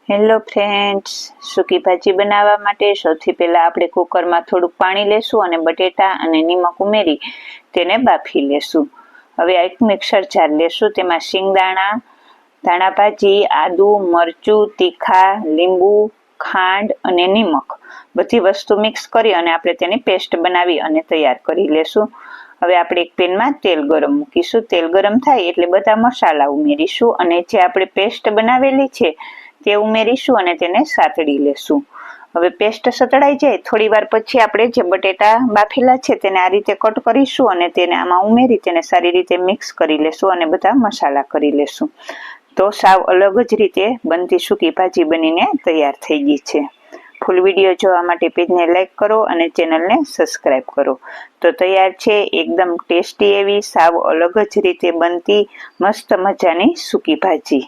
Hello friends, સૂકી ભાજી બનાવવા માટે સૌથી પહેલાં આપણે કુકરમાં થોડુંક પાણી લેશું અને બટેટા અને નિમક ઉમેરી તેને બાફી લેશું. હવે એક મિક્સર જાર લેશું, તેમાં શિંગદાણા, ધાણા ભાજી, આદુ, મરચું, તીખા, લીંબુ, ખાંડ અને નિમક બધી વસ્તુ મિક્સ કરી અને આપણે તેની પેસ્ટ બનાવી અને તૈયાર કરી લેશું. હવે આપણે એક પેનમાં તેલ ગરમ મૂકીશું. તેલ ગરમ થાય એટલે બધા મસાલા ઉમેરીશું અને જે આપણે પેસ્ટ બનાવેલી છે તે ઉમેરીશું અને તેને સાતળી લેશું. હવે પેસ્ટ સતળાઈ જાય થોડી વાર પછી આપણે જે બટેટા બાફેલા છે તેને આ રીતે કટ કરીશું અને તેને આમાં ઉમેરી તેને સારી રીતે મિક્સ કરી લેશું અને બધા મસાલા કરી લેશું. તો સાવ અલગ જ રીતે બનતી સૂકી ભાજી બનીને તૈયાર થઈ ગઈ છે. ફૂલ વિડીયો જોવા માટે પેજને લાઈક કરો અને ચેનલને સબસ્ક્રાઈબ કરો. તો તૈયાર છે એકદમ ટેસ્ટી એવી સાવ અલગ જ રીતે બનતી મસ્ત મજાની સૂકી ભાજી.